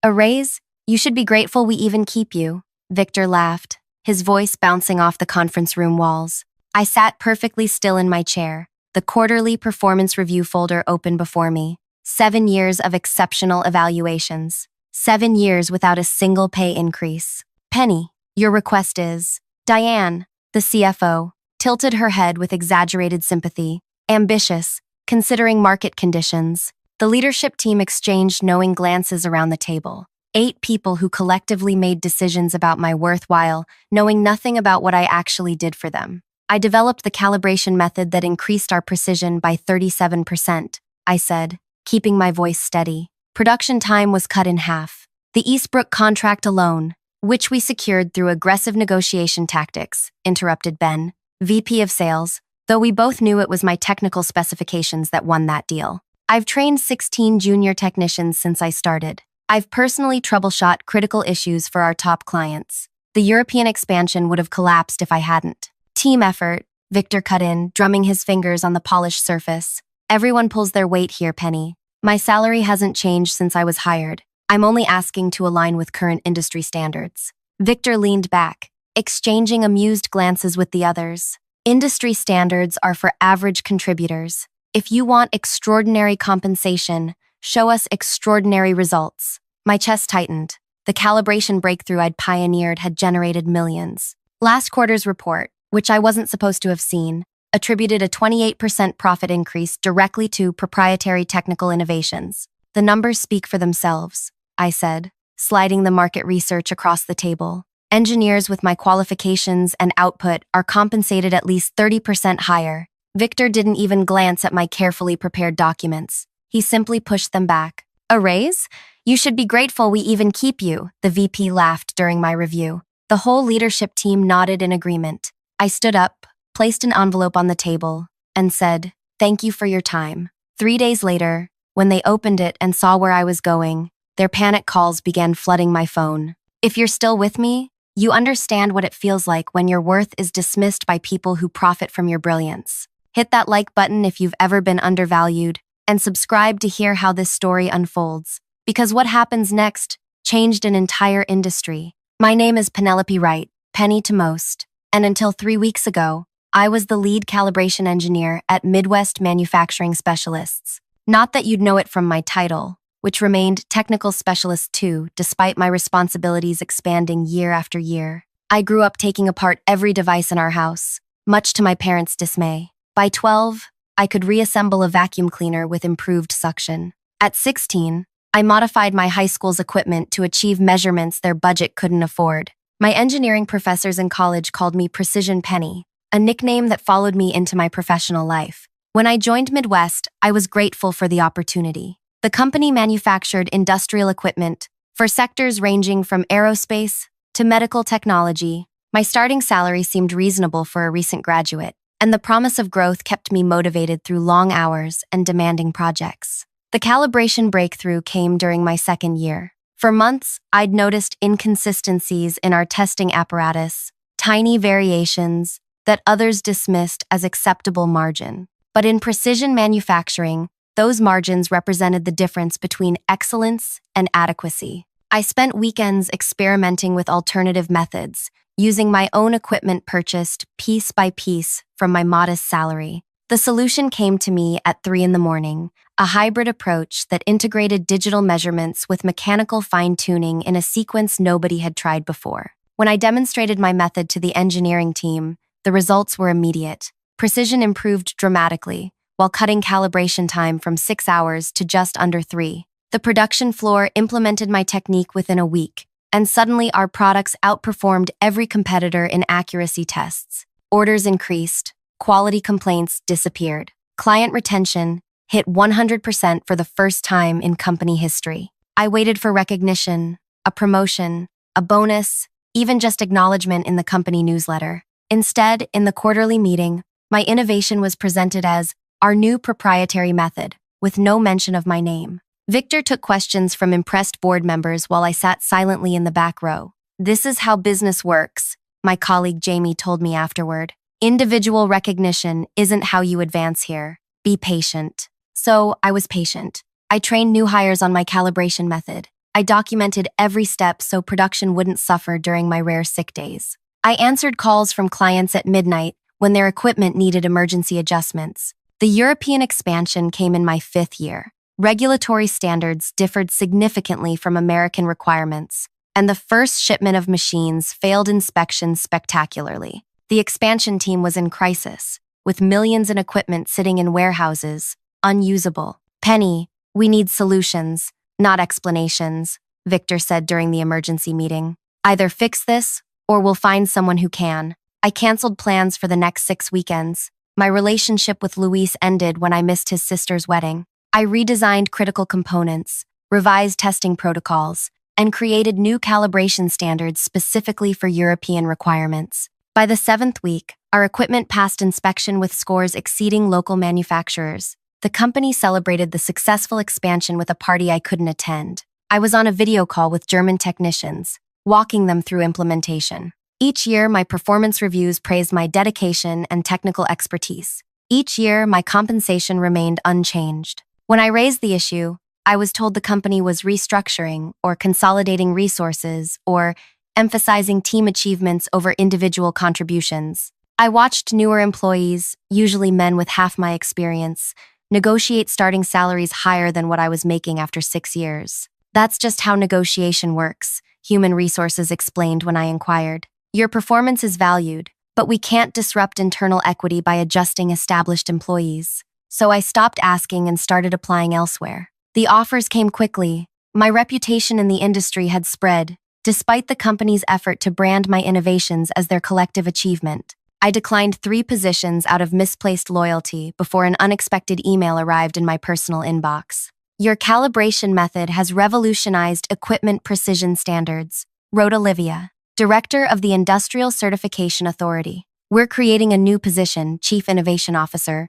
A raise? You should be grateful we even keep you. Victor laughed, his voice bouncing off the conference room walls. I sat perfectly still in my chair, the quarterly performance review folder open before me. 7 years of exceptional evaluations. 7 years without a single pay increase. Penny, your request is. Diane, the CFO, tilted her head with exaggerated sympathy. Ambitious, considering market conditions. The leadership team exchanged knowing glances around the table. 8 people who collectively made decisions about my worthwhile, knowing nothing about what I actually did for them. I developed the calibration method that increased our precision by 37%, I said, keeping my voice steady. Production time was cut in half. The Eastbrook contract alone, which we secured through aggressive negotiation tactics, interrupted Ben, VP of Sales, though we both knew it was my technical specifications that won that deal. I've trained 16 junior technicians since I started. I've personally troubleshot critical issues for our top clients. The European expansion would have collapsed if I hadn't. Team effort, Victor cut in, drumming his fingers on the polished surface. Everyone pulls their weight here, Penny. My salary hasn't changed since I was hired. I'm only asking to align with current industry standards. Victor leaned back, exchanging amused glances with the others. Industry standards are for average contributors. If you want extraordinary compensation, show us extraordinary results. My chest tightened. The calibration breakthrough I'd pioneered had generated millions. Last quarter's report, which I wasn't supposed to have seen, attributed a 28% profit increase directly to proprietary technical innovations. The numbers speak for themselves, I said, sliding the market research across the table. Engineers with my qualifications and output are compensated at least 30% higher. Victor didn't even glance at my carefully prepared documents. He simply pushed them back. A raise? You should be grateful we even keep you, the VP laughed during my review. The whole leadership team nodded in agreement. I stood up, placed an envelope on the table, and said, "Thank you for your time." 3 days later, when they opened it and saw where I was going, their panic calls began flooding my phone. If you're still with me, you understand what it feels like when your worth is dismissed by people who profit from your brilliance. Hit that like button if you've ever been undervalued, and subscribe to hear how this story unfolds. Because what happens next changed an entire industry. My name is Penelope Wright, Penny to most, and until 3 weeks ago, I was the lead calibration engineer at Midwest Manufacturing Specialists. Not that you'd know it from my title, which remained Technical Specialist 2 despite my responsibilities expanding year after year. I grew up taking apart every device in our house, much to my parents' dismay. By 12, I could reassemble a vacuum cleaner with improved suction. At 16, I modified my high school's equipment to achieve measurements their budget couldn't afford. My engineering professors in college called me Precision Penny, a nickname that followed me into my professional life. When I joined Midwest, I was grateful for the opportunity. The company manufactured industrial equipment for sectors ranging from aerospace to medical technology. My starting salary seemed reasonable for a recent graduate, and the promise of growth kept me motivated through long hours and demanding projects. The calibration breakthrough came during my second year. For months, I'd noticed inconsistencies in our testing apparatus, tiny variations that others dismissed as acceptable margin. But in precision manufacturing, those margins represented the difference between excellence and adequacy. I spent weekends experimenting with alternative methods, using my own equipment purchased piece by piece from my modest salary. The solution came to me at 3 in the morning, a hybrid approach that integrated digital measurements with mechanical fine-tuning in a sequence nobody had tried before. When I demonstrated my method to the engineering team, the results were immediate. Precision improved dramatically, while cutting calibration time from 6 hours to just under 3. The production floor implemented my technique within a week, and suddenly our products outperformed every competitor in accuracy tests. Orders increased, quality complaints disappeared. Client retention hit 100% for the first time in company history. I waited for recognition, a promotion, a bonus, even just acknowledgement in the company newsletter. Instead, in the quarterly meeting, my innovation was presented as our new proprietary method, with no mention of my name. Victor took questions from impressed board members while I sat silently in the back row. "This is how business works," my colleague Jamie told me afterward. "Individual recognition isn't how you advance here. Be patient." So I was patient. I trained new hires on my calibration method. I documented every step so production wouldn't suffer during my rare sick days. I answered calls from clients at midnight when their equipment needed emergency adjustments. The European expansion came in my 5th year. Regulatory standards differed significantly from American requirements, and the first shipment of machines failed inspection spectacularly. The expansion team was in crisis, with millions in equipment sitting in warehouses, unusable. "Penny, we need solutions, not explanations," Victor said during the emergency meeting. "Either fix this, or we'll find someone who can." I canceled plans for the next 6 weekends. My relationship with Luis ended when I missed his sister's wedding. I redesigned critical components, revised testing protocols, and created new calibration standards specifically for European requirements. By the 7th week, our equipment passed inspection with scores exceeding local manufacturers. The company celebrated the successful expansion with a party I couldn't attend. I was on a video call with German technicians, walking them through implementation. Each year, my performance reviews praised my dedication and technical expertise. Each year, my compensation remained unchanged. When I raised the issue, I was told the company was restructuring or consolidating resources or emphasizing team achievements over individual contributions. I watched newer employees, usually men with half my experience, negotiate starting salaries higher than what I was making after 6 years. "That's just how negotiation works," Human Resources explained when I inquired. "Your performance is valued, but we can't disrupt internal equity by adjusting established employees." So I stopped asking and started applying elsewhere. The offers came quickly. My reputation in the industry had spread, despite the company's effort to brand my innovations as their collective achievement. I declined 3 positions out of misplaced loyalty before an unexpected email arrived in my personal inbox. "Your calibration method has revolutionized equipment precision standards," wrote Olivia, Director of the Industrial Certification Authority. "We're creating a new position, Chief Innovation Officer,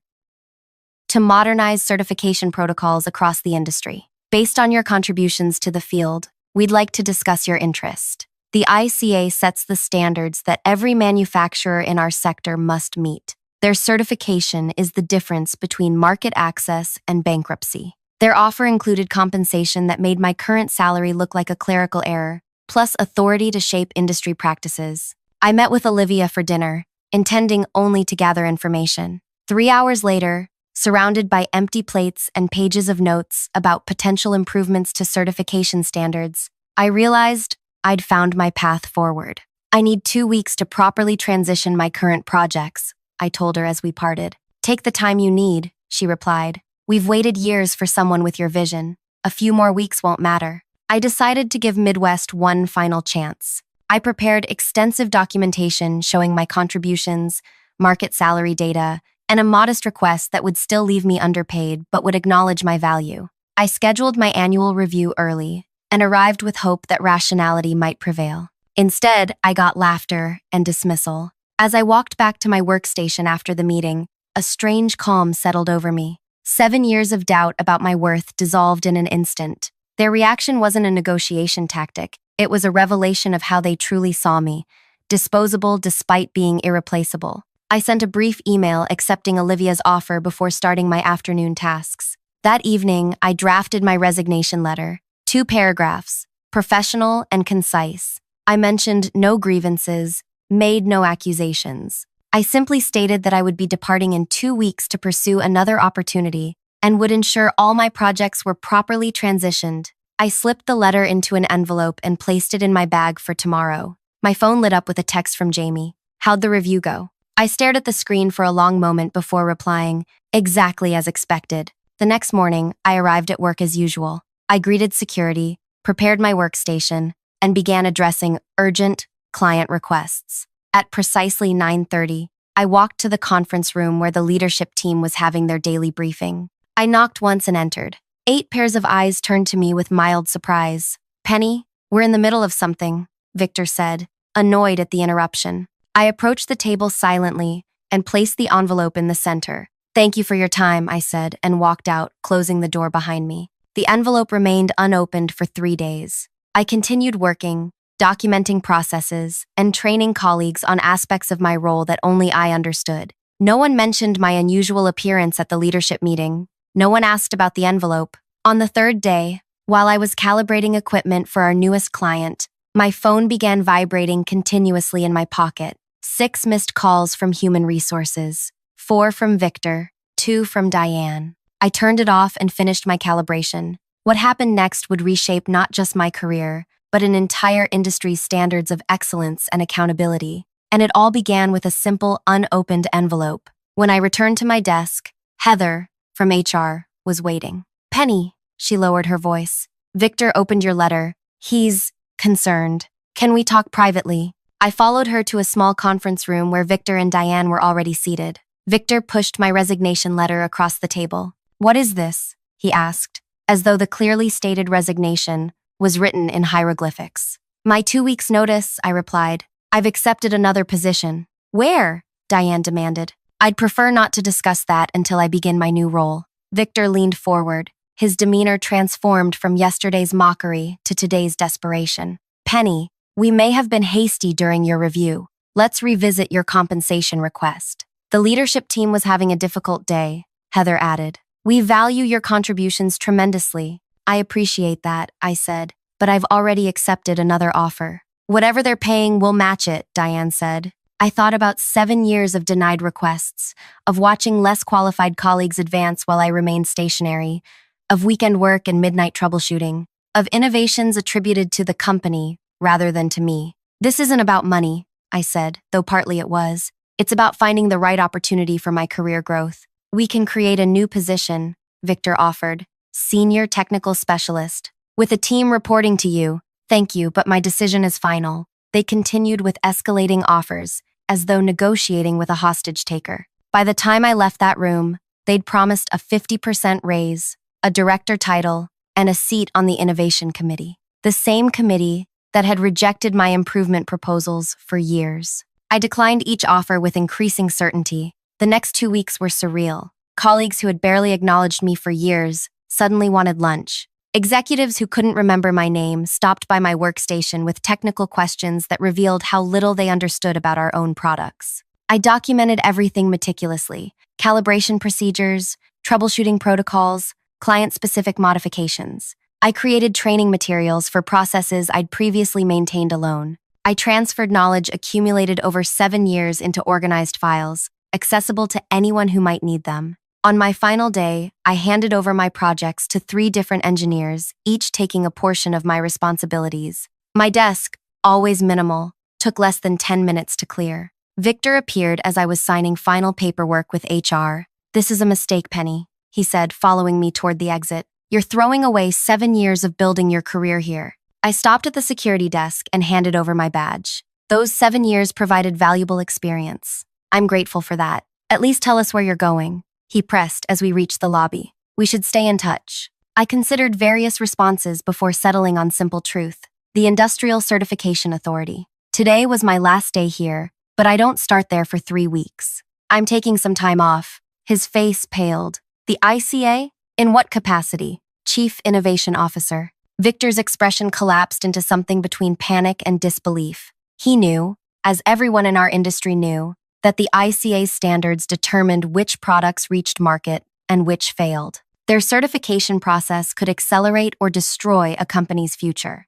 to modernize certification protocols across the industry. Based on your contributions to the field, we'd like to discuss your interest." The ICA sets the standards that every manufacturer in our sector must meet. Their certification is the difference between market access and bankruptcy. Their offer included compensation that made my current salary look like a clerical error, plus authority to shape industry practices. I met with Olivia for dinner, intending only to gather information. 3 hours later, surrounded by empty plates and pages of notes about potential improvements to certification standards, I realized I'd found my path forward. "I need 2 weeks to properly transition my current projects," I told her as we parted. "Take the time you need," she replied. "We've waited years for someone with your vision. A few more weeks won't matter." I decided to give Midwest one final chance. I prepared extensive documentation showing my contributions, market salary data, and a modest request that would still leave me underpaid but would acknowledge my value. I scheduled my annual review early and arrived with hope that rationality might prevail. Instead, I got laughter and dismissal. As I walked back to my workstation after the meeting, a strange calm settled over me. 7 years of doubt about my worth dissolved in an instant. Their reaction wasn't a negotiation tactic. It was a revelation of how they truly saw me, disposable despite being irreplaceable. I sent a brief email accepting Olivia's offer before starting my afternoon tasks. That evening, I drafted my resignation letter. 2 paragraphs, professional and concise. I mentioned no grievances, made no accusations. I simply stated that I would be departing in 2 weeks to pursue another opportunity and would ensure all my projects were properly transitioned. I slipped the letter into an envelope and placed it in my bag for tomorrow. My phone lit up with a text from Jamie. "How'd the review go?" I stared at the screen for a long moment before replying, "Exactly as expected." The next morning, I arrived at work as usual. I greeted security, prepared my workstation, and began addressing urgent client requests. At precisely 9:30, I walked to the conference room where the leadership team was having their daily briefing. I knocked once and entered. 8 pairs of eyes turned to me with mild surprise. "Penny, we're in the middle of something," Victor said, annoyed at the interruption. I approached the table silently and placed the envelope in the center. "Thank you for your time," I said, and walked out, closing the door behind me. The envelope remained unopened for 3 days. I continued working, documenting processes, and training colleagues on aspects of my role that only I understood. No one mentioned my unusual appearance at the leadership meeting. No one asked about the envelope. On the 3rd day, While I was calibrating equipment for our newest client, my phone began vibrating continuously in my pocket. 6 missed calls from human resources, 4 from Victor, 2 from Diane. I turned it off and finished my calibration. What happened next would reshape not just my career, but an entire industry's standards of excellence and accountability. And it all began with a simple, unopened envelope. When I returned to my desk, Heather, from HR, was waiting. "Penny," she lowered her voice. "Victor opened your letter. He's concerned. Can we talk privately?" I followed her to a small conference room where Victor and Diane were already seated. Victor pushed my resignation letter across the table. "What is this?" he asked, as though the clearly stated resignation was written in hieroglyphics. "My 2 weeks' notice," I replied. "I've accepted another position." "Where?" Diane demanded. "I'd prefer not to discuss that until I begin my new role." Victor leaned forward, his demeanor transformed from yesterday's mockery to today's desperation. "Penny, we may have been hasty during your review. Let's revisit your compensation request." "The leadership team was having a difficult day," Heather added. "We value your contributions tremendously." "I appreciate that," I said, "but I've already accepted another offer." "Whatever they're paying, we'll match it," Diane said. I thought about 7 years of denied requests, of watching less qualified colleagues advance while I remained stationary, of weekend work and midnight troubleshooting, of innovations attributed to the company rather than to me. "This isn't about money," I said, though partly it was. "It's about finding the right opportunity for my career growth." "We can create a new position," Victor offered, "Senior Technical Specialist. With a team reporting to you." "Thank you, but my decision is final." They continued with escalating offers, as though negotiating with a hostage-taker. By the time I left that room, they'd promised a 50% raise, a director title, and a seat on the innovation committee. The same committee that had rejected my improvement proposals for years. I declined each offer with increasing certainty. The next 2 weeks were surreal. Colleagues who had barely acknowledged me for years suddenly wanted lunch. Executives who couldn't remember my name stopped by my workstation with technical questions that revealed how little they understood about our own products. I documented everything meticulously: calibration procedures, troubleshooting protocols, client-specific modifications. I created training materials for processes I'd previously maintained alone. I transferred knowledge accumulated over 7 years into organized files, accessible to anyone who might need them. On my final day, I handed over my projects to 3 different engineers, each taking a portion of my responsibilities. My desk, always minimal, took less than 10 minutes to clear. Victor appeared as I was signing final paperwork with HR. "This is a mistake, Penny," he said, following me toward the exit. "You're throwing away 7 years of building your career here." I stopped at the security desk and handed over my badge. "Those 7 years provided valuable experience. I'm grateful for that. At least tell us where you're going," he pressed as we reached the lobby. "We should stay in touch." I considered various responses before settling on simple truth: the Industrial Certification Authority. Today was my last day here, but I don't start there for 3 weeks. "I'm taking some time off." His face paled. "The ICA? In what capacity?" "Chief Innovation Officer." Victor's expression collapsed into something between panic and disbelief. He knew, as everyone in our industry knew, that the ICA's standards determined which products reached market and which failed. Their certification process could accelerate or destroy a company's future.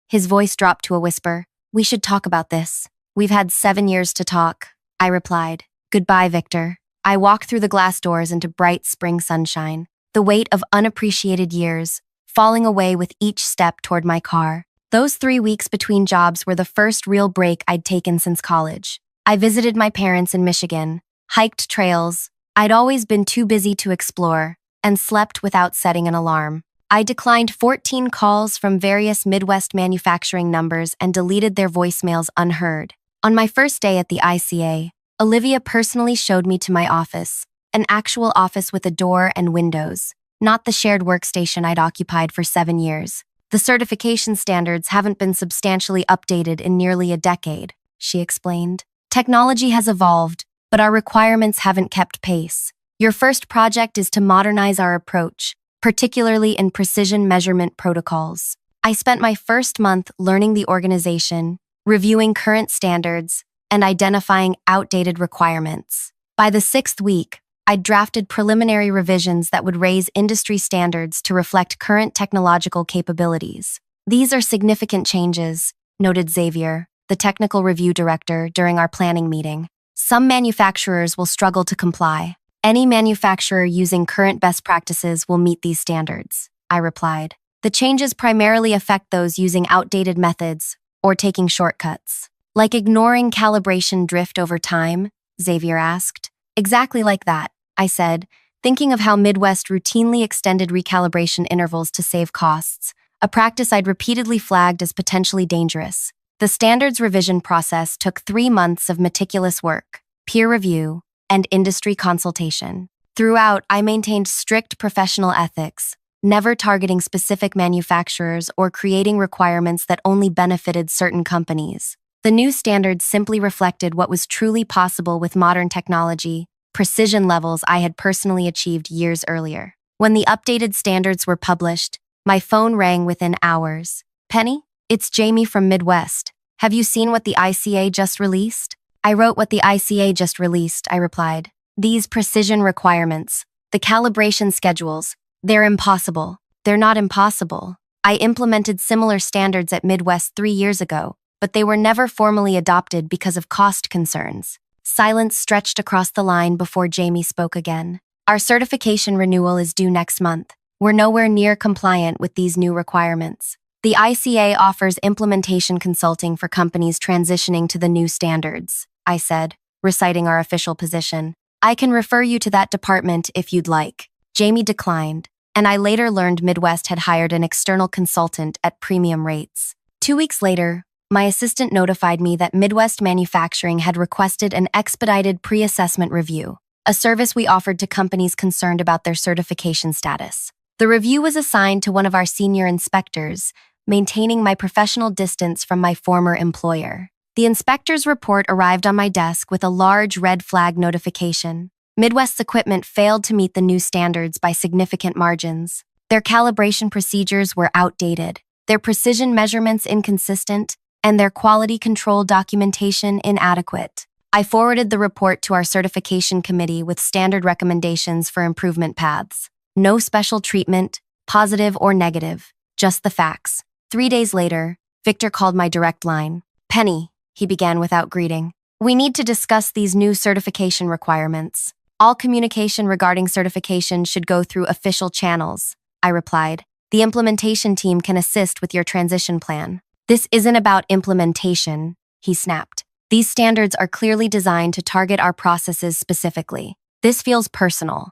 His voice dropped to a whisper. "We should talk about this." "We've had 7 years to talk," I replied. "Goodbye, Victor." I walked through the glass doors into bright spring sunshine, the weight of unappreciated years falling away with each step toward my car. Those 3 weeks between jobs were the first real break I'd taken since college. I visited my parents in Michigan, hiked trails I'd always been too busy to explore, and slept without setting an alarm. I declined 14 calls from various Midwest manufacturing numbers and deleted their voicemails unheard. On my first day at the ICA, Olivia personally showed me to my office, an actual office with a door and windows, not the shared workstation I'd occupied for 7 years. "The certification standards haven't been substantially updated in nearly a decade," she explained. "Technology has evolved, but our requirements haven't kept pace. Your first project is to modernize our approach, particularly in precision measurement protocols." I spent my first month learning the organization, reviewing current standards, and identifying outdated requirements. By the 6th week, I'd drafted preliminary revisions that would raise industry standards to reflect current technological capabilities. These are significant changes, noted Xavier, the technical review director, during our planning meeting. Some manufacturers will struggle to comply. Any manufacturer using current best practices will meet these standards, I replied. The changes primarily affect those using outdated methods or taking shortcuts. Like ignoring calibration drift over time? Xavier asked. Exactly like that, I said, thinking of how Midwest routinely extended recalibration intervals to save costs, a practice I'd repeatedly flagged as potentially dangerous. The standards revision process took 3 months of meticulous work, peer review, and industry consultation. Throughout, I maintained strict professional ethics, never targeting specific manufacturers or creating requirements that only benefited certain companies. The new standards simply reflected what was truly possible with modern technology, precision levels I had personally achieved years earlier. When the updated standards were published, my phone rang within hours. Penny, it's Jamie from Midwest. Have you seen what the ICA just released? I wrote what the ICA just released, I replied. These precision requirements, the calibration schedules, they're impossible. They're not impossible. I implemented similar standards at Midwest 3 years ago, but they were never formally adopted because of cost concerns. Silence stretched across the line before Jamie spoke again. Our certification renewal is due next month. We're nowhere near compliant with these new requirements. The ICA offers implementation consulting for companies transitioning to the new standards, I said, reciting our official position. I can refer you to that department if you'd like. Jamie declined, and I later learned Midwest had hired an external consultant at premium rates. 2 weeks later, my assistant notified me that Midwest Manufacturing had requested an expedited pre-assessment review, a service we offered to companies concerned about their certification status. The review was assigned to one of our senior inspectors, maintaining my professional distance from my former employer. The inspector's report arrived on my desk with a large red flag notification. Midwest's equipment failed to meet the new standards by significant margins. Their calibration procedures were outdated, their precision measurements inconsistent, and their quality control documentation inadequate. I forwarded the report to our certification committee with standard recommendations for improvement paths. No special treatment, positive or negative, just the facts. 3 days later, Victor called my direct line. Penny, he began without greeting. We need to discuss these new certification requirements. All communication regarding certification should go through official channels, I replied. The implementation team can assist with your transition plan. This isn't about implementation, he snapped. These standards are clearly designed to target our processes specifically. This feels personal.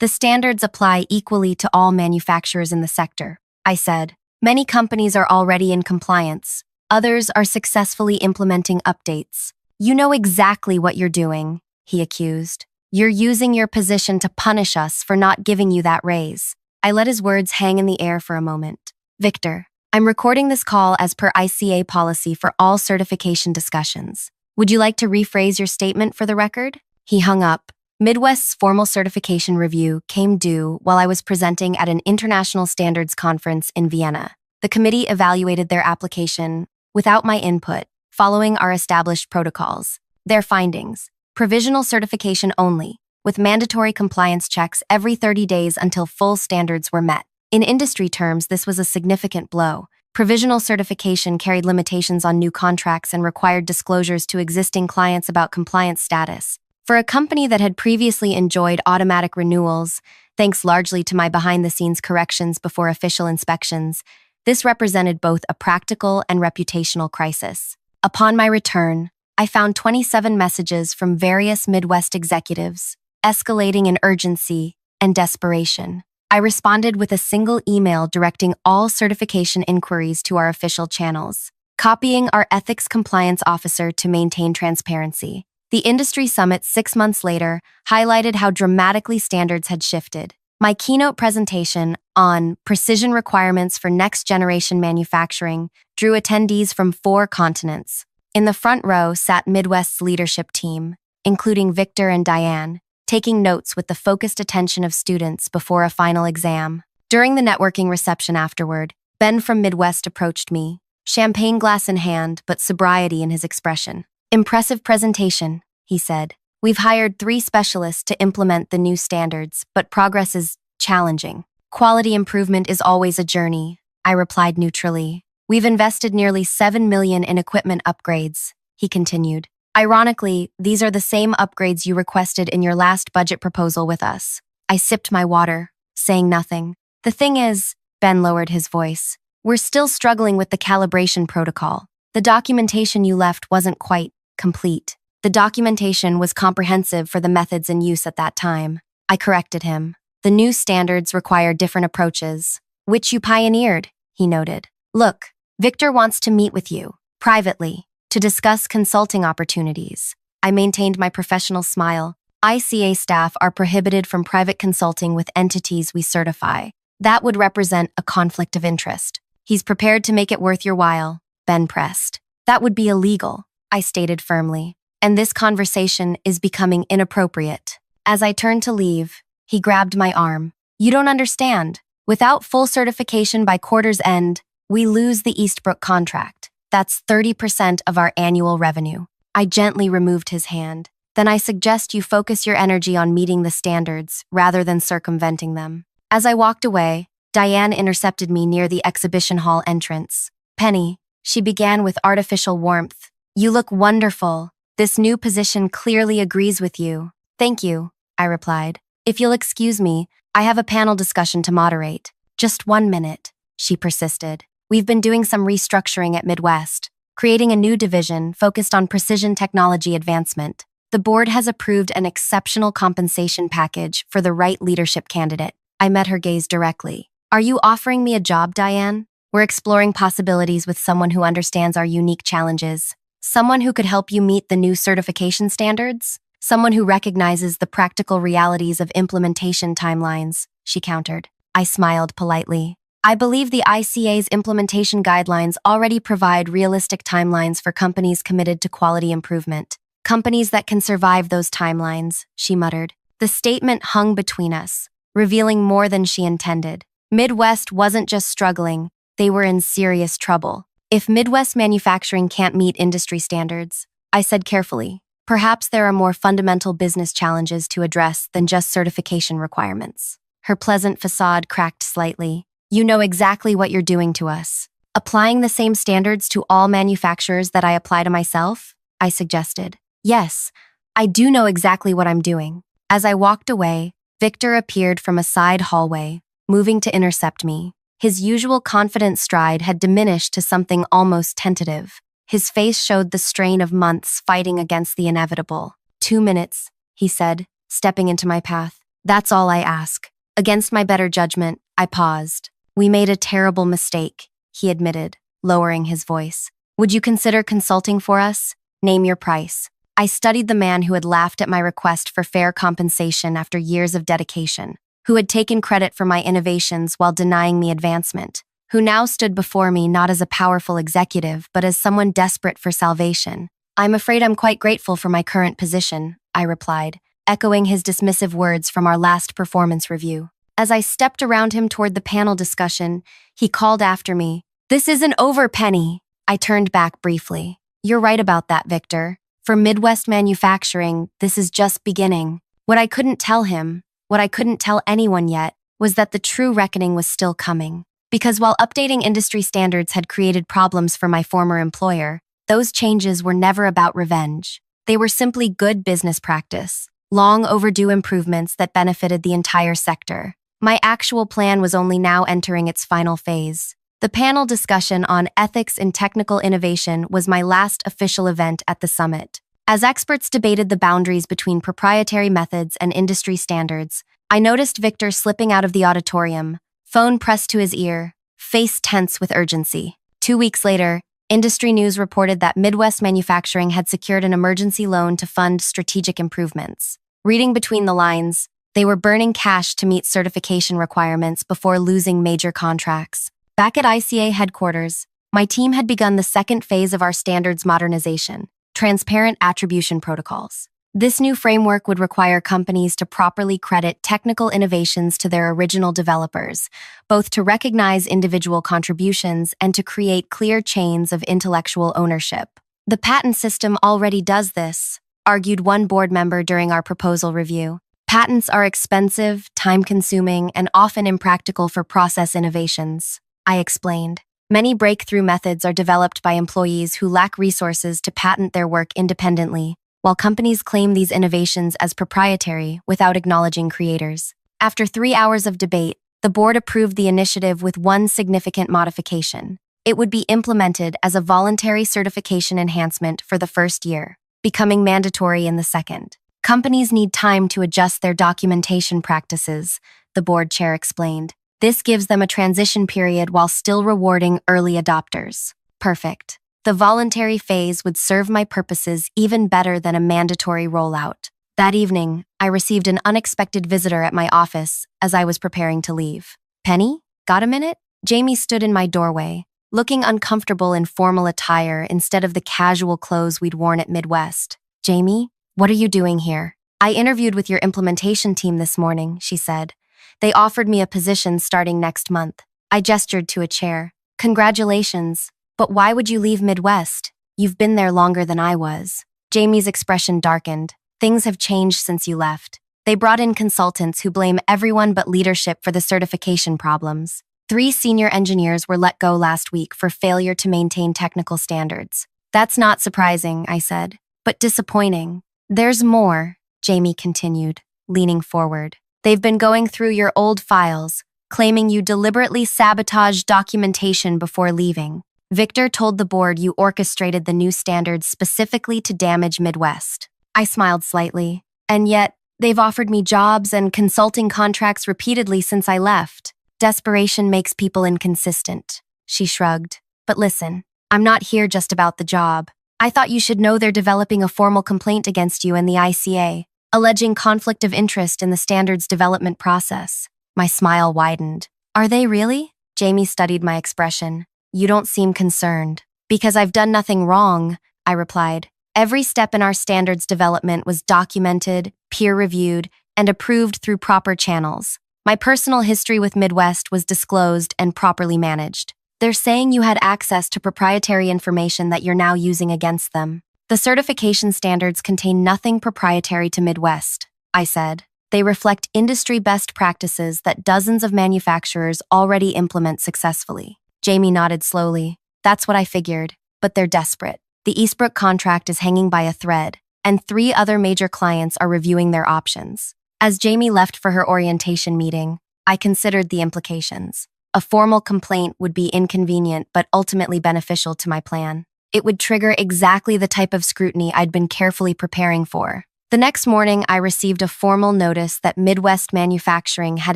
The standards apply equally to all manufacturers in the sector, I said. Many companies are already in compliance. Others are successfully implementing updates. You know exactly what you're doing, he accused. You're using your position to punish us for not giving you that raise. I let his words hang in the air for a moment. Victor, I'm recording this call as per ICA policy for all certification discussions. Would you like to rephrase your statement for the record? He hung up. Midwest's formal certification review came due while I was presenting at an international standards conference in Vienna. The committee evaluated their application without my input, following our established protocols. Their findings: provisional certification only, with mandatory compliance checks every 30 days until full standards were met. In industry terms, this was a significant blow. Provisional certification carried limitations on new contracts and required disclosures to existing clients about compliance status. For a company that had previously enjoyed automatic renewals, thanks largely to my behind-the-scenes corrections before official inspections, this represented both a practical and reputational crisis. Upon my return, I found 27 messages from various Midwest executives, escalating in urgency and desperation. I responded with a single email directing all certification inquiries to our official channels, copying our ethics compliance officer to maintain transparency. The industry summit 6 months later highlighted how dramatically standards had shifted. My keynote presentation on precision requirements for next-generation manufacturing drew attendees from 4 continents. In the front row sat Midwest's leadership team, including Victor and Diane, taking notes with the focused attention of students before a final exam. During the networking reception afterward, Ben from Midwest approached me, champagne glass in hand, but sobriety in his expression. Impressive presentation, he said. We've hired 3 specialists to implement the new standards, but progress is challenging. Quality improvement is always a journey, I replied neutrally. We've invested nearly $7 million in equipment upgrades, he continued. Ironically, these are the same upgrades you requested in your last budget proposal with us. I sipped my water, saying nothing. The thing is, Ben lowered his voice, we're still struggling with the calibration protocol. The documentation you left wasn't quite complete. The documentation was comprehensive for the methods in use at that time. I corrected him. The new standards require different approaches, which you pioneered, he noted. Look, Victor wants to meet with you, privately, to discuss consulting opportunities. I maintained my professional smile. ICA staff are prohibited from private consulting with entities we certify. That would represent a conflict of interest. He's prepared to make it worth your while, Ben pressed. That would be illegal, I stated firmly, and this conversation is becoming inappropriate. As I turned to leave, he grabbed my arm. You don't understand. Without full certification by quarter's end, we lose the Eastbrook contract. That's 30% of our annual revenue. I gently removed his hand. Then I suggest you focus your energy on meeting the standards rather than circumventing them. As I walked away, Diane intercepted me near the exhibition hall entrance. Penny, she began with artificial warmth. You look wonderful. This new position clearly agrees with you. Thank you, I replied. If you'll excuse me, I have a panel discussion to moderate. Just 1 minute, she persisted. We've been doing some restructuring at Midwest, creating a new division focused on precision technology advancement. The board has approved an exceptional compensation package for the right leadership candidate. I met her gaze directly. Are you offering me a job, Diane? We're exploring possibilities with someone who understands our unique challenges. Someone who could help you meet the new certification standards? Someone who recognizes the practical realities of implementation timelines, she countered. I smiled politely. I believe the ICA's implementation guidelines already provide realistic timelines for companies committed to quality improvement. Companies that can survive those timelines, she muttered. The statement hung between us, revealing more than she intended. Midwest wasn't just struggling, they were in serious trouble. If Midwest manufacturing can't meet industry standards, I said carefully, perhaps there are more fundamental business challenges to address than just certification requirements. Her pleasant facade cracked slightly. You know exactly what you're doing to us. Applying the same standards to all manufacturers that I apply to myself? I suggested. Yes, I do know exactly what I'm doing. As I walked away, Victor appeared from a side hallway, moving to intercept me. His usual confident stride had diminished to something almost tentative. His face showed the strain of months fighting against the inevitable. 2 minutes, he said, stepping into my path. That's all I ask. Against my better judgment, I paused. We made a terrible mistake, he admitted, lowering his voice. Would you consider consulting for us? Name your price. I studied the man who had laughed at my request for fair compensation after years of dedication, who had taken credit for my innovations while denying me advancement, who now stood before me not as a powerful executive, but as someone desperate for salvation. I'm afraid I'm quite grateful for my current position, I replied, echoing his dismissive words from our last performance review. As I stepped around him toward the panel discussion, he called after me, "This isn't over, Penny." I turned back briefly. You're right about that, Victor. For Midwest manufacturing, this is just beginning. What I couldn't tell him, what I couldn't tell anyone yet, was that the true reckoning was still coming. Because while updating industry standards had created problems for my former employer, those changes were never about revenge. They were simply good business practice, long overdue improvements that benefited the entire sector. My actual plan was only now entering its final phase. The panel discussion on ethics in technical innovation was my last official event at the summit. As experts debated the boundaries between proprietary methods and industry standards, I noticed Victor slipping out of the auditorium, phone pressed to his ear, face tense with urgency. 2 weeks later, industry news reported that Midwest Manufacturing had secured an emergency loan to fund strategic improvements. Reading between the lines, they were burning cash to meet certification requirements before losing major contracts. Back at ICA headquarters, my team had begun the second phase of our standards modernization, transparent attribution protocols. This new framework would require companies to properly credit technical innovations to their original developers, both to recognize individual contributions and to create clear chains of intellectual ownership. The patent system already does this, argued one board member during our proposal review. Patents are expensive, time-consuming, and often impractical for process innovations, I explained. Many breakthrough methods are developed by employees who lack resources to patent their work independently, while companies claim these innovations as proprietary without acknowledging creators. After 3 hours of debate, the board approved the initiative with one significant modification. It would be implemented as a voluntary certification enhancement for the first year, becoming mandatory in the second. Companies need time to adjust their documentation practices, the board chair explained. This gives them a transition period while still rewarding early adopters. Perfect. The voluntary phase would serve my purposes even better than a mandatory rollout. That evening, I received an unexpected visitor at my office as I was preparing to leave. Penny, got a minute? Jamie stood in my doorway, looking uncomfortable in formal attire instead of the casual clothes we'd worn at Midwest. Jamie, what are you doing here? I interviewed with your implementation team this morning, she said. They offered me a position starting next month. I gestured to a chair. Congratulations, but why would you leave Midwest? You've been there longer than I was. Jamie's expression darkened. Things have changed since you left. They brought in consultants who blame everyone but leadership for the certification problems. 3 senior engineers were let go last week for failure to maintain technical standards. That's not surprising, I said, but disappointing. There's more, Jamie continued, leaning forward. They've been going through your old files, claiming you deliberately sabotaged documentation before leaving. Victor told the board you orchestrated the new standards specifically to damage Midwest. I smiled slightly. And yet, they've offered me jobs and consulting contracts repeatedly since I left. Desperation makes people inconsistent, she shrugged. But listen, I'm not here just about the job. I thought you should know they're developing a formal complaint against you and the ICA, alleging conflict of interest in the standards development process. My smile widened. Are they really? Jamie studied my expression. You don't seem concerned. Because I've done nothing wrong, I replied. Every step in our standards development was documented, peer-reviewed, and approved through proper channels. My personal history with Midwest was disclosed and properly managed. They're saying you had access to proprietary information that you're now using against them. The certification standards contain nothing proprietary to Midwest, I said. They reflect industry best practices that dozens of manufacturers already implement successfully. Jamie nodded slowly. That's what I figured, but they're desperate. The Eastbrook contract is hanging by a thread, and 3 other major clients are reviewing their options. As Jamie left for her orientation meeting, I considered the implications. A formal complaint would be inconvenient but ultimately beneficial to my plan. It would trigger exactly the type of scrutiny I'd been carefully preparing for. The next morning, I received a formal notice that Midwest Manufacturing had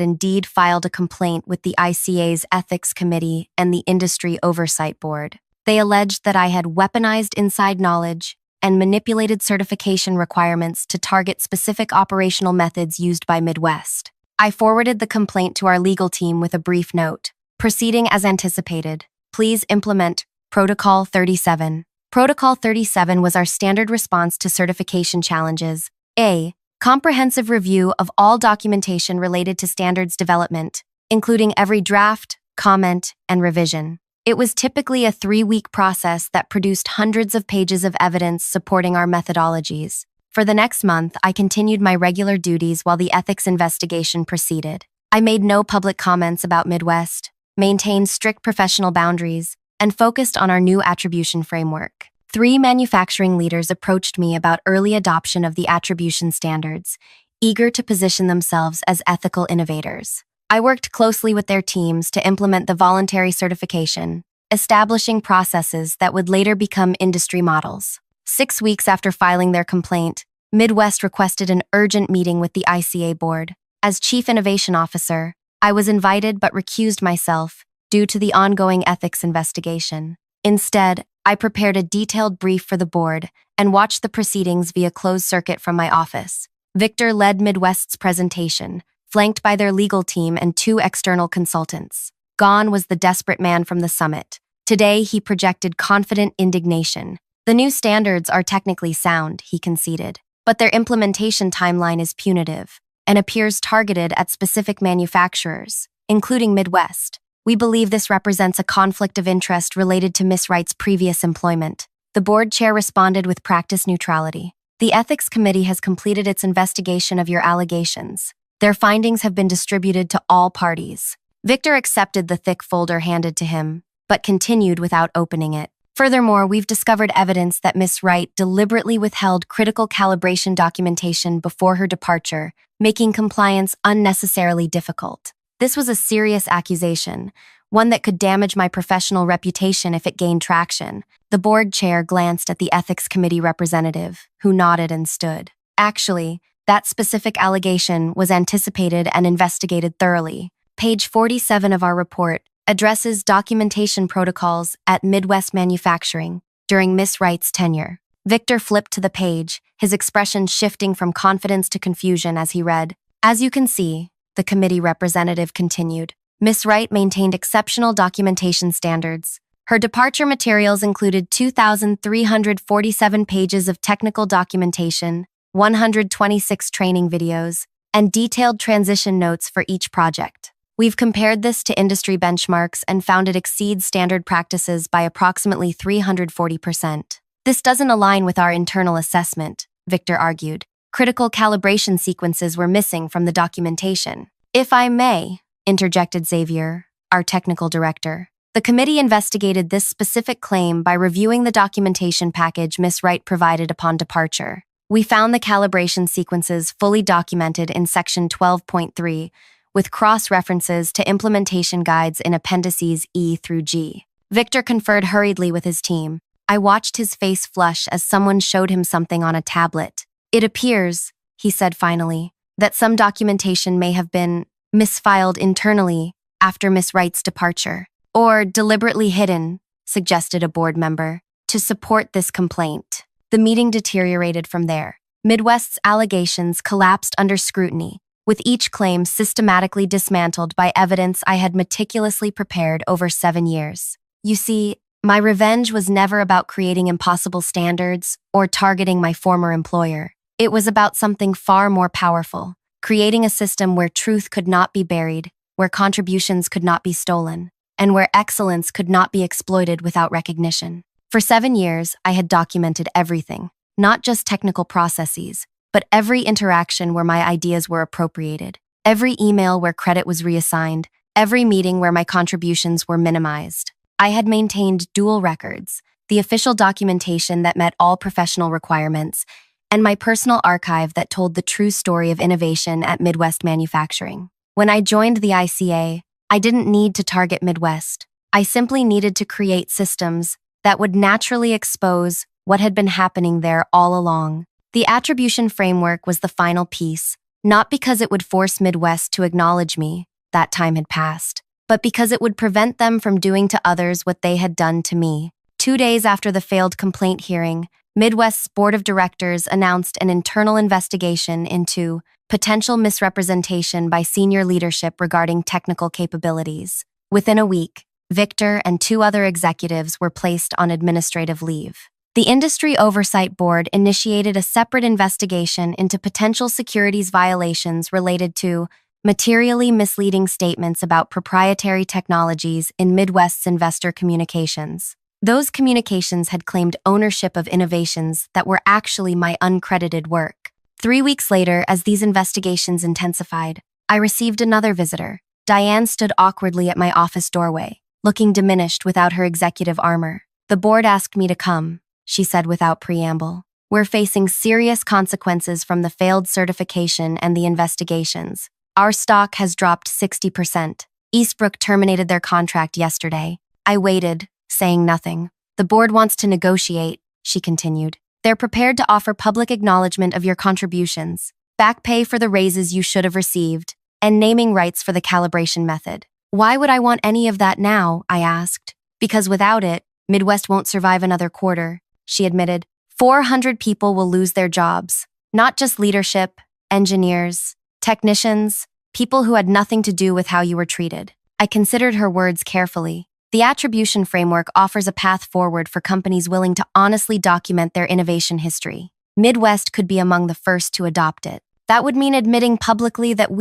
indeed filed a complaint with the ICA's Ethics Committee and the Industry Oversight Board. They alleged that I had weaponized inside knowledge and manipulated certification requirements to target specific operational methods used by Midwest. I forwarded the complaint to our legal team with a brief note. Proceeding as anticipated. Please implement Protocol 37. Protocol 37 was our standard response to certification challenges. A. Comprehensive review of all documentation related to standards development, including every draft, comment, and revision. It was typically a 3-week process that produced hundreds of pages of evidence supporting our methodologies. For the next month, I continued my regular duties while the ethics investigation proceeded. I made no public comments about Midwest, maintained strict professional boundaries, and focused on our new attribution framework. 3 manufacturing leaders approached me about early adoption of the attribution standards, eager to position themselves as ethical innovators. I worked closely with their teams to implement the voluntary certification, establishing processes that would later become industry models. 6 weeks after filing their complaint, Midwest requested an urgent meeting with the ICA board. As Chief Innovation Officer, I was invited but recused myself due to the ongoing ethics investigation. Instead, I prepared a detailed brief for the board and watched the proceedings via closed circuit from my office. Victor led Midwest's presentation, flanked by their legal team and 2 external consultants. Gone was the desperate man from the summit. Today, he projected confident indignation. The new standards are technically sound, he conceded, but their implementation timeline is punitive and appears targeted at specific manufacturers, including Midwest. We believe this represents a conflict of interest related to Miss Wright's previous employment. The board chair responded with practice neutrality. The Ethics Committee has completed its investigation of your allegations. Their findings have been distributed to all parties. Victor accepted the thick folder handed to him, but continued without opening it. Furthermore, we've discovered evidence that Miss Wright deliberately withheld critical calibration documentation before her departure, making compliance unnecessarily difficult. This was a serious accusation, one that could damage my professional reputation if it gained traction. The board chair glanced at the Ethics Committee representative, who nodded and stood. Actually, that specific allegation was anticipated and investigated thoroughly. Page 47 of our report addresses documentation protocols at Midwest Manufacturing during Miss Wright's tenure. Victor flipped to the page, his expression shifting from confidence to confusion as he read. As you can see, the committee representative continued, Miss Wright maintained exceptional documentation standards. Her departure materials included 2,347 pages of technical documentation, 126 training videos, and detailed transition notes for each project. We've compared this to industry benchmarks and found it exceeds standard practices by approximately 340%. This doesn't align with our internal assessment, Victor argued. Critical calibration sequences were missing from the documentation. If I may, interjected Xavier, our technical director. The committee investigated this specific claim by reviewing the documentation package Miss Wright provided upon departure. We found the calibration sequences fully documented in Section 12.3, with cross-references to implementation guides in appendices E through G. Victor conferred hurriedly with his team. I watched his face flush as someone showed him something on a tablet. It appears, he said finally, that some documentation may have been misfiled internally after Miss Wright's departure, or deliberately hidden, suggested a board member, to support this complaint. The meeting deteriorated from there. Midwest's allegations collapsed under scrutiny, with each claim systematically dismantled by evidence I had meticulously prepared over 7 years. You see, my revenge was never about creating impossible standards or targeting my former employer. It was about something far more powerful, creating a system where truth could not be buried, where contributions could not be stolen, and where excellence could not be exploited without recognition. For 7 years, I had documented everything, not just technical processes, but every interaction where my ideas were appropriated, every email where credit was reassigned, every meeting where my contributions were minimized. I had maintained dual records, the official documentation that met all professional requirements, and my personal archive that told the true story of innovation at Midwest Manufacturing. When I joined the ICA, I didn't need to target Midwest. I simply needed to create systems that would naturally expose what had been happening there all along. The attribution framework was the final piece, not because it would force Midwest to acknowledge me, that time had passed, but because it would prevent them from doing to others what they had done to me. 2 days after the failed complaint hearing, Midwest's board of directors announced an internal investigation into potential misrepresentation by senior leadership regarding technical capabilities. Within a week, Victor and 2 other executives were placed on administrative leave. The Industry Oversight Board initiated a separate investigation into potential securities violations related to materially misleading statements about proprietary technologies in Midwest's investor communications. Those communications had claimed ownership of innovations that were actually my uncredited work. 3 weeks later, as these investigations intensified, I received another visitor. Diane stood awkwardly at my office doorway, looking diminished without her executive armor. The board asked me to come, she said without preamble. We're facing serious consequences from the failed certification and the investigations. Our stock has dropped 60%. Eastbrook terminated their contract yesterday. I waited, saying nothing. The board wants to negotiate, she continued. They're prepared to offer public acknowledgement of your contributions, back pay for the raises you should have received, and naming rights for the calibration method. Why would I want any of that now? I asked. Because without it, Midwest won't survive another quarter, she admitted. 400 people will lose their jobs. Not just leadership, engineers, technicians, people who had nothing to do with how you were treated. I considered her words carefully. The attribution framework offers a path forward for companies willing to honestly document their innovation history. Midwest could be among the first to adopt it. That would mean admitting publicly that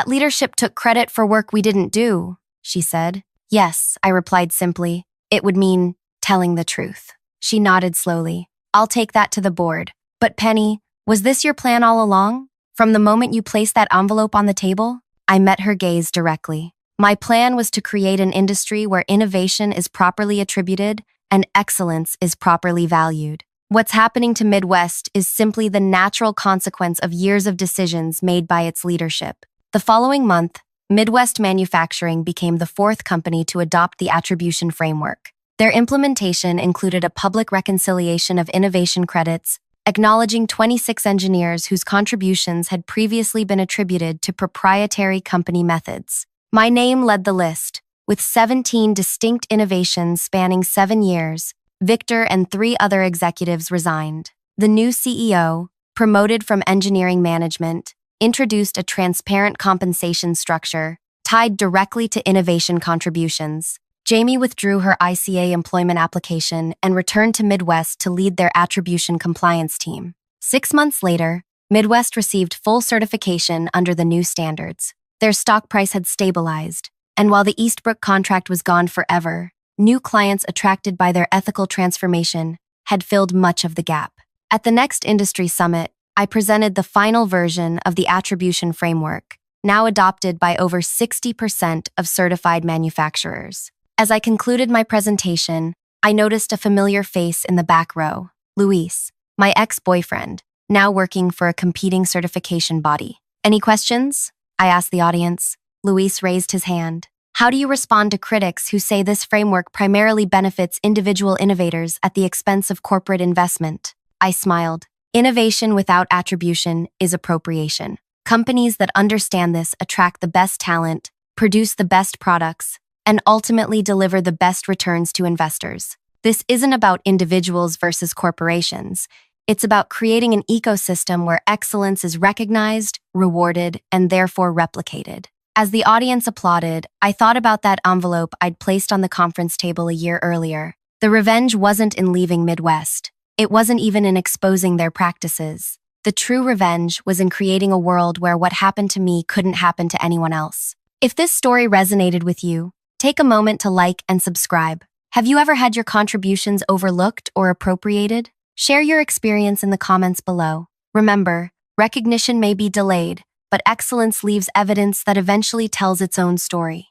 leadership took credit for work we didn't do, she said. Yes, I replied simply. It would mean telling the truth. She nodded slowly. I'll take that to the board. But Penny, was this your plan all along? From the moment you placed that envelope on the table? I met her gaze directly. My plan was to create an industry where innovation is properly attributed and excellence is properly valued. What's happening to Midwest is simply the natural consequence of years of decisions made by its leadership. The following month, Midwest Manufacturing became the fourth company to adopt the attribution framework. Their implementation included a public reconciliation of innovation credits, acknowledging 26 engineers whose contributions had previously been attributed to proprietary company methods. My name led the list, with 17 distinct innovations spanning 7 years. Victor and 3 other executives resigned. The new CEO, promoted from engineering management, introduced a transparent compensation structure tied directly to innovation contributions. Jamie withdrew her ICA employment application and returned to Midwest to lead their attribution compliance team. 6 months later, Midwest received full certification under the new standards. Their stock price had stabilized, and while the Eastbrook contract was gone forever, new clients attracted by their ethical transformation had filled much of the gap. At the next industry summit, I presented the final version of the attribution framework, now adopted by over 60% of certified manufacturers. As I concluded my presentation, I noticed a familiar face in the back row, Luis, my ex-boyfriend, now working for a competing certification body. Any questions? I asked the audience. Luis raised his hand. How do you respond to critics who say this framework primarily benefits individual innovators at the expense of corporate investment? I smiled. Innovation without attribution is appropriation. Companies that understand this attract the best talent, produce the best products, and ultimately deliver the best returns to investors. This isn't about individuals versus corporations. It's about creating an ecosystem where excellence is recognized, rewarded, and therefore replicated. As the audience applauded, I thought about that envelope I'd placed on the conference table a year earlier. The revenge wasn't in leaving Midwest. It wasn't even in exposing their practices. The true revenge was in creating a world where what happened to me couldn't happen to anyone else. If this story resonated with you, take a moment to like and subscribe. Have you ever had your contributions overlooked or appropriated? Share your experience in the comments below. Remember, recognition may be delayed, but excellence leaves evidence that eventually tells its own story.